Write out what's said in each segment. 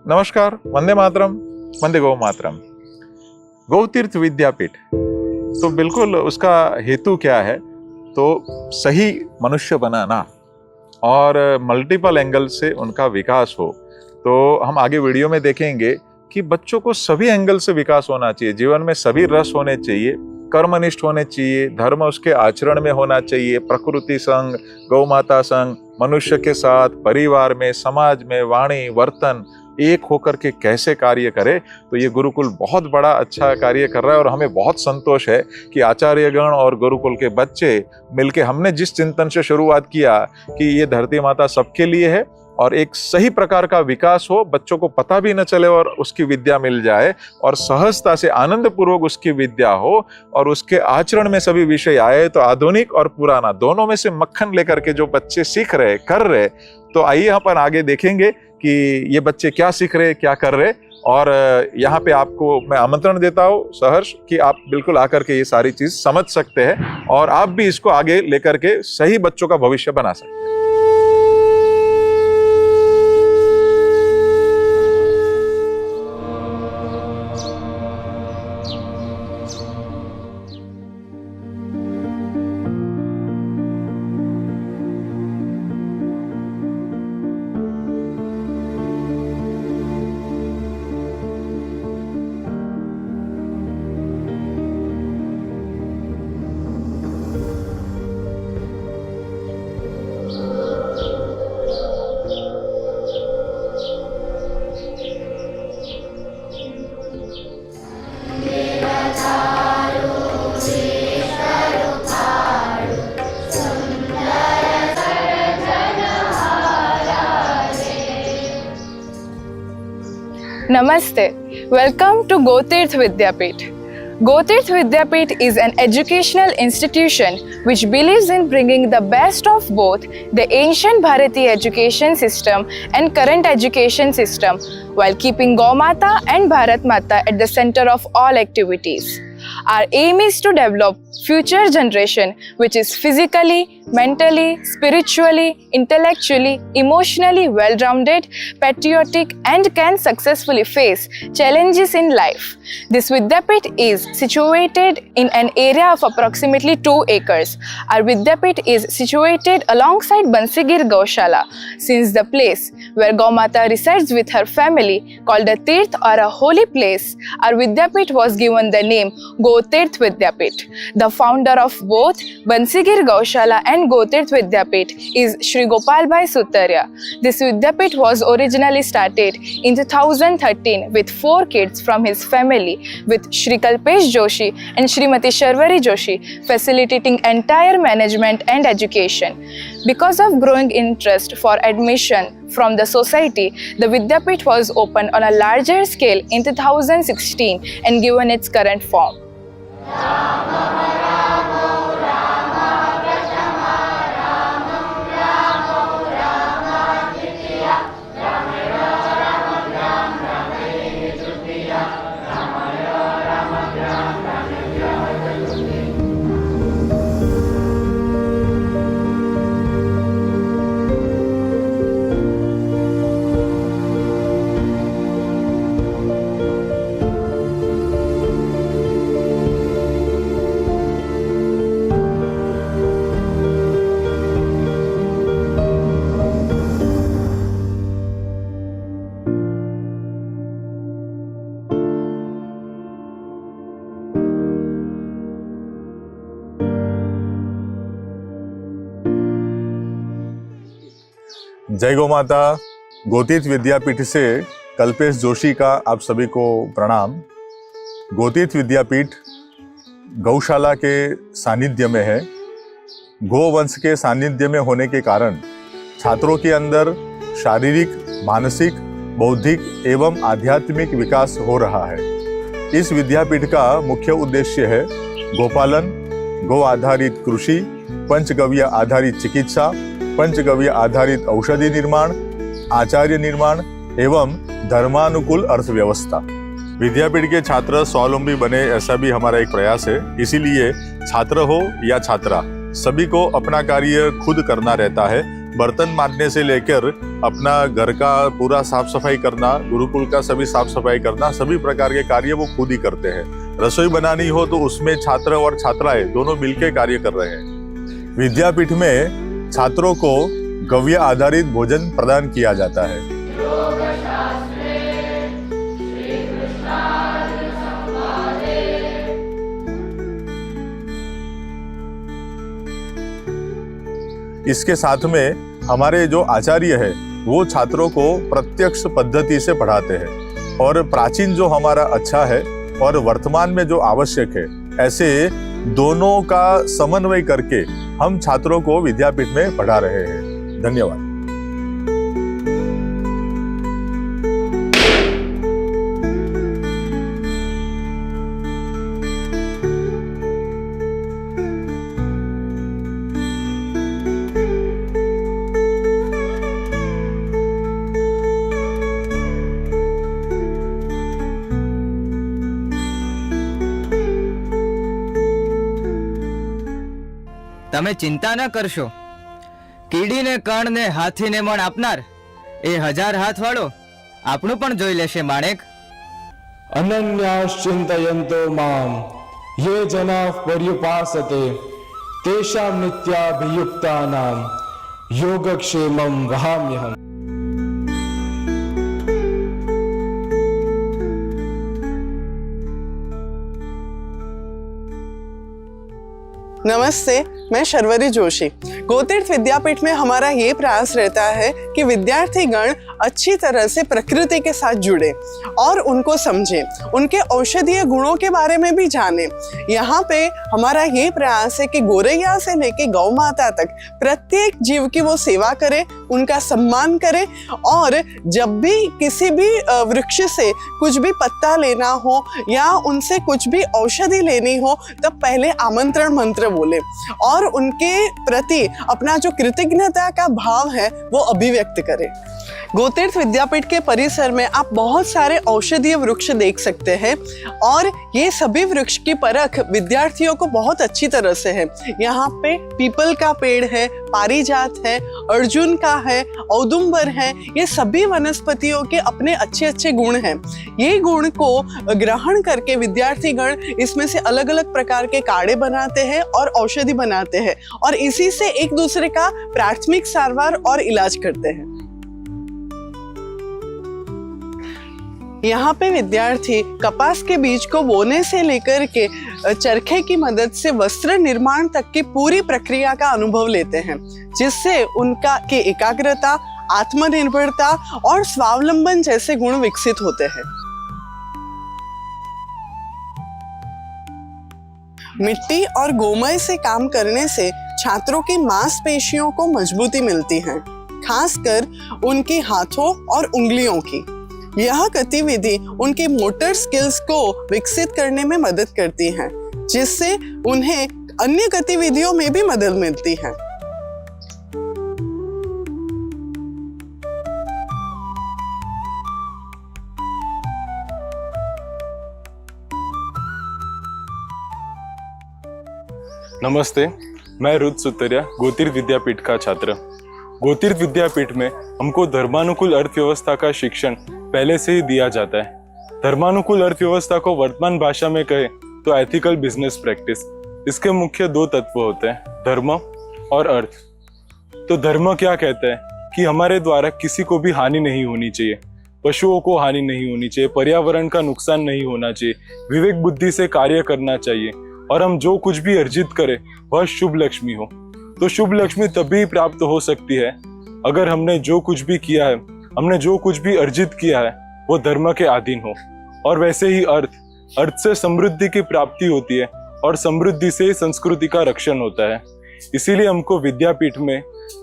नमस्कार, वंदे मातरम, वंदे गौ मातरम। गौ तीर्थ विद्यापीठ तो बिल्कुल उसका हेतु क्या है? तो सही मनुष्य बनाना और मल्टीपल एंगल से उनका विकास हो। तो हम आगे वीडियो में देखेंगे कि बच्चों को सभी एंगल से विकास होना चाहिए, जीवन में सभी रस होने चाहिए, कर्मनिष्ठ होने चाहिए, धर्म उसके आचरण में होना चाहिए, प्रकृति संग, गौ माता संग, मनुष्य के साथ, परिवार में, समाज में, वाणी वर्तन एक होकर के कैसे कार्य करे। तो ये गुरुकुल बहुत बड़ा अच्छा कार्य कर रहा है और हमें बहुत संतोष है कि आचार्यगण और गुरुकुल के बच्चे मिलके हमने जिस चिंतन से शुरुआत किया कि ये धरती माता सबके लिए है और एक सही प्रकार का विकास हो, बच्चों को पता भी न चले और उसकी विद्या मिल जाए और सहजता से आनंद पूर्वक उसकी विद्या हो और उसके आचरण में सभी विषय आए। तो आधुनिक और पुराना दोनों में से मक्खन लेकर के जो बच्चे सीख रहे कर रहे, तो आइए अपन आगे देखेंगे कि ये बच्चे क्या सीख रहे, क्या कर रहे। और यहाँ पे आपको मैं आमंत्रण देता हूँ सहर्ष कि आप बिल्कुल आकर के ये सारी चीज समझ सकते हैं और आप भी इसको आगे लेकर के सही बच्चों का भविष्य बना सकते हैं। Namaste. Welcome to Gotirth Vidyapith. Gotirth Vidyapith is an educational institution which believes in bringing the best of both the ancient Bharati education system and current education system while keeping Gaumata and Bharat Mata at the center of all activities. Our aim is to develop future generation which is physically, mentally, spiritually, intellectually, emotionally well-rounded, patriotic and can successfully face challenges in life. This Vidyapith is situated in an area of approximately 2 acres. Our Vidyapith is situated alongside Bansigir Gaushala, since the place where Gaumata resides with her family called a Tirth or a holy place, our Vidyapith was given the name Gotirth Vidyapith. The founder of both Bansigir Gaushala and Gotirth Vidyapith is Shri Gopal Bhai Sutaria. This Vidyapith was originally started in 2013 with 4 kids from his family, with Shri Kalpesh Joshi and Shrimati Sharvari Joshi facilitating entire management and education. Because of growing interest for admission from the society, the Vidyapith was opened on a larger scale in 2016 and given its current form. जय गौ माता। गोतीर्थ विद्यापीठ से कल्पेश जोशी का आप सभी को प्रणाम। गोतीर्थ विद्यापीठ गौशाला के सानिध्य में है। गोवंश के सानिध्य में होने के कारण छात्रों के अंदर शारीरिक, मानसिक, बौद्धिक एवं आध्यात्मिक विकास हो रहा है। इस विद्यापीठ का मुख्य उद्देश्य है गोपालन, गौ आधारित कृषि, पंचगव्य आधारित चिकित्सा, पंचगव्य आधारित औषधि निर्माण, आचार्य निर्माण एवं धर्मानुकूल अर्थव्यवस्था। विद्यापीठ के छात्र स्वावलंबी बने, ऐसा भी हमारा एक प्रयास है। इसीलिए छात्र हो या छात्रा, सभी को अपना कार्य खुद करना रहता है। बर्तन मांजने से लेकर अपना घर का पूरा साफ सफाई करना, गुरुकुल का सभी साफ सफाई करना, सभी प्रकार के कार्य वो खुद ही करते हैं। रसोई बनानी हो तो उसमें छात्र और छात्राएं दोनों मिलकर कार्य कर रहे हैं। विद्यापीठ में छात्रों को गव्य आधारित भोजन प्रदान किया जाता है। इसके साथ में हमारे जो आचार्य है वो छात्रों को प्रत्यक्ष पद्धति से पढ़ाते हैं और प्राचीन जो हमारा अच्छा है और वर्तमान में जो आवश्यक है, ऐसे दोनों का समन्वय करके हम छात्रों को विद्यापीठ में पढ़ा रहे हैं। धन्यवाद। તમે ચિંતા ન કરશો, કીડીને કણ ને હાથીને મણ આપનાર એ 1000 હાથ વાળો આપણું પણ જોઈ લેશે માણેક। अनन्याश्चिन्तयन्तो मां ये जनाः पर्युपासते तेषां नित्याभियुक्तानां योगक्षेमं वहाम्यहम्। नमस्ते, मैं शर्वरी जोशी। गोतीर्थ विद्यापीठ में हमारा ये प्रयास रहता है कि विद्यार्थीगण अच्छी तरह से प्रकृति के साथ जुड़े और उनको समझें, उनके औषधीय गुणों के बारे में भी जानें। यहाँ पे हमारा ये प्रयास है कि गोरैया से लेके गौ माता तक प्रत्येक जीव की वो सेवा करें, उनका सम्मान करें और जब भी किसी भी वृक्ष से कुछ भी पत्ता लेना हो या उनसे कुछ भी औषधि लेनी हो तब पहले आमंत्रण मंत्र बोले और उनके प्रति अपना जो कृतज्ञता का भाव है वो अभिव्यक्त करें। गोतीर्थ विद्यापीठ के परिसर में आप बहुत सारे औषधीय वृक्ष देख सकते हैं और ये सभी वृक्ष की परख विद्यार्थियों को बहुत अच्छी तरह से है। यहाँ पे पीपल का पेड़ है, पारिजात है, अर्जुन का है, औदुंबर है। ये सभी वनस्पतियों के अपने अच्छे अच्छे गुण हैं। ये गुण को ग्रहण करके विद्यार्थीगण इसमें से अलग अलग प्रकार के काढ़े बनाते हैं और औषधि बनाते हैं और इसी से एक दूसरे का प्राथमिक सारवार और इलाज करते हैं। यहाँ पे विद्यार्थी कपास के बीज को बोने से लेकर के चरखे की मदद से वस्त्र निर्माण तक की पूरी प्रक्रिया का अनुभव लेते हैं, जिससे उनका की एकाग्रता, आत्मनिर्भरता और स्वावलंबन जैसे गुण विकसित होते हैं। मिट्टी और गोमय से काम करने से छात्रों की मांसपेशियों को मजबूती मिलती है, खासकर उनके हाथों और उंगलियों की। यह गतिविधि उनके मोटर स्किल्स को विकसित करने में मदद करती है, जिससे उन्हें अन्य गतिविधियों में भी मदद मिलती है। नमस्ते, मैं रुद्र सुतरिया, गोतीर्थ विद्यापीठ का छात्र। गोतीर्थ विद्यापीठ में हमको धर्मानुकूल अर्थव्यवस्था का शिक्षण पहले से ही दिया जाता है। धर्मानुकूल अर्थव्यवस्था को वर्तमान भाषा में कहे तो एथिकल बिजनेस प्रैक्टिस। इसके मुख्य 2 तत्व होते हैं, धर्म और अर्थ। तो धर्म क्या कहता है कि हमारे द्वारा किसी को भी हानि नहीं होनी चाहिए, पशुओं को हानि नहीं होनी चाहिए, पर्यावरण का नुकसान नहीं होना चाहिए, विवेक बुद्धि से कार्य करना चाहिए और हम जो कुछ भी अर्जित करें वह शुभ लक्ष्मी हो। तो शुभ लक्ष्मी तभी प्राप्त हो सकती है अगर हमने जो कुछ भी किया है, हमने जो कुछ भी अर्जित किया है वो धर्म के अधीन हो। और वैसे ही अर्थ से समृद्धि की प्राप्ति होती है और समृद्धि से संस्कृति का रक्षण होता है। इसीलिए हमको विद्यापीठ में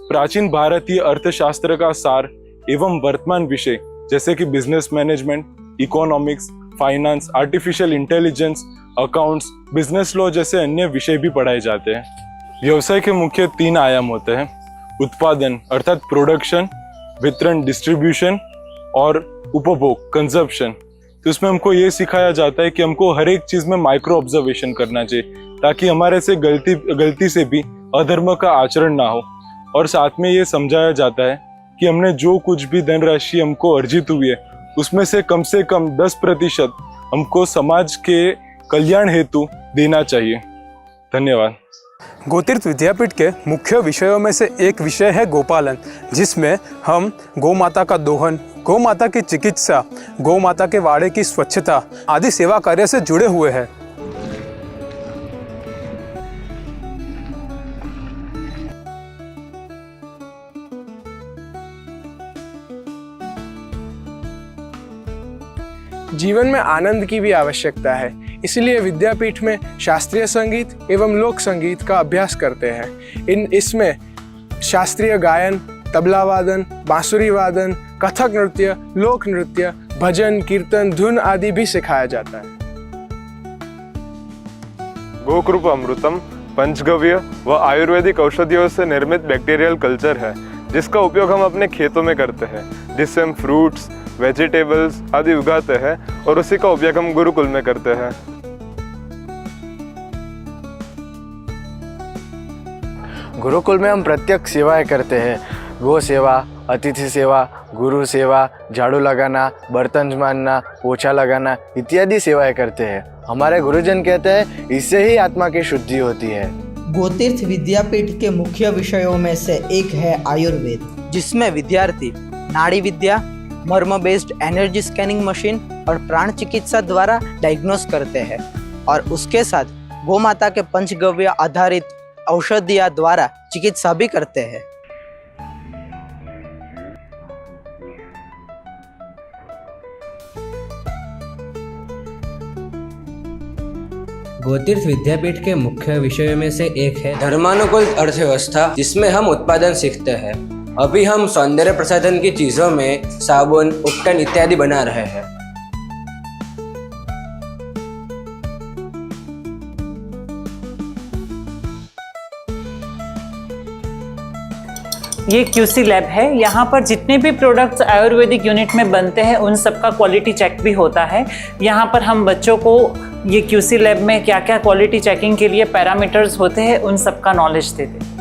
प्राचीन भारतीय अर्थशास्त्र का सार एवं वर्तमान विषय जैसे कि business management, economics, finance, artificial intelligence, accounts, business law जैसे अन्य विषय भी पढ़ाए जाते हैं। व्यवसाय के मुख्य 3 आयाम होते हैं, उत्पादन अर्थात प्रोडक्शन, वितरण डिस्ट्रीब्यूशन और उपभोग कंजप्शन। तो इसमें हमको ये सिखाया जाता है कि हमको हर एक चीज में माइक्रो ऑब्जर्वेशन करना चाहिए ताकि हमारे से गलती से भी अधर्म का आचरण ना हो। और साथ में ये समझाया जाता है कि हमने जो कुछ भी धनराशि हमको अर्जित हुई है उसमें से कम 10% हमको समाज के कल्याण हेतु देना चाहिए। धन्यवाद। गोतीर्थ विद्यापीठ के मुख्य विषयों में से एक विषय है गोपालन, जिसमें हम गौ माता का दोहन, गौ माता की चिकित्सा, गौ माता के वाड़े की स्वच्छता आदि सेवा कार्य से जुड़े हुए हैं। जीवन में आनंद की भी आवश्यकता है, इसलिए विद्यापीठ में शास्त्रीय संगीत एवं लोक संगीत का अभ्यास करते हैं। इसमें शास्त्रीय गायन, तबला वादन, बांसुरी वादन, कथक नृत्य, लोक नृत्य, भजन, कीर्तन, धुन आदि भी सिखाया जाता है। गोकृप अमृतम पंचगव्य व आयुर्वेदिक औषधियों से निर्मित बैक्टीरियल कल्चर है, जिसका उपयोग हम अपने खेतों में करते हैं, जिससे हम फ्रूट्स, वेजिटेबल्स आदि उगाते हैं और उसी का उपयोग हम गुरुकुल में करते हैं। गुरुकुल में हम प्रत्यक्ष सेवाएं करते हैं। गो सेवा, अतिथि सेवा, गुरु सेवा, झाड़ू लगाना, बर्तन मांजना, पोछा लगाना इत्यादि सेवाएं करते हैं। हमारे गुरुजन कहते हैं इससे ही आत्मा की शुद्धि होती है। गोतीर्थ विद्यापीठ के मुख्य विषयों में से एक है आयुर्वेद, जिसमें विद्यार्थी नाड़ी विद्या, मर्म बेस्ड एनर्जी स्कैनिंग मशीन और प्राण चिकित्सा द्वारा डायग्नोस करते हैं और उसके साथ गौ माता के पंचगव्य आधारित औषधिया द्वारा चिकित्सा भी करते हैं। गोतीर्थ विद्यापीठ के मुख्य विषयों में से एक है धर्मानुकूल अर्थव्यवस्था, जिसमें हम उत्पादन सीखते हैं। अभी हम सौंदर्य प्रसाधन की चीजों में साबुन, उपटन इत्यादि बना रहे हैं। ये QC लैब है। यहाँ पर जितने भी प्रोडक्ट्स आयुर्वेदिक यूनिट में बनते हैं उन सब का क्वालिटी चेक भी होता है। यहाँ पर हम बच्चों को ये QC लैब में क्या क्या क्वालिटी चेकिंग के लिए पैरामीटर्स होते हैं उन सब का नॉलेज देते हैं।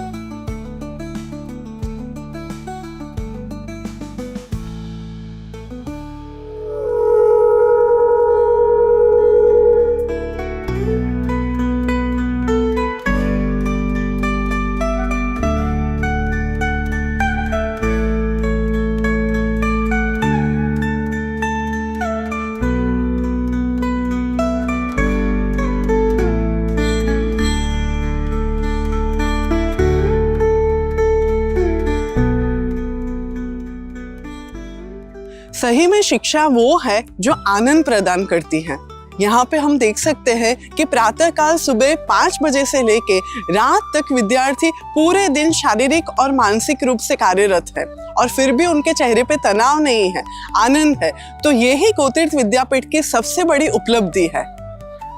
सही में शिक्षा वो है जो आनंद प्रदान करती है। यहाँ पे हम देख सकते हैं कि प्रातःकाल सुबह 5 बजे से लेके रात तक विद्यार्थी पूरे दिन शारीरिक और मानसिक रूप से कार्यरत है और फिर भी उनके चेहरे पे तनाव नहीं है, आनंद है। तो यही गोतीर्थ विद्यापीठ की सबसे बड़ी उपलब्धि है।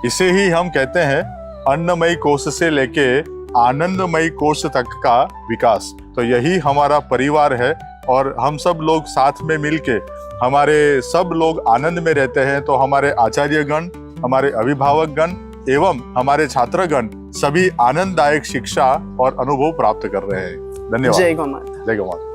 इसे ही हम कहते हैं अन्नमयी कोश से लेके आनंदमयी कोश तक का विकास। तो यही हमारा परिवार है और हम सब लोग साथ में मिलके हमारे सब लोग आनंद में रहते हैं। तो हमारे आचार्यगण, हमारे अभिभावकगण एवं हमारे छात्रगण सभी आनंददायक शिक्षा और अनुभव प्राप्त कर रहे हैं। धन्यवाद। जय गौ माता। जय गौ माता।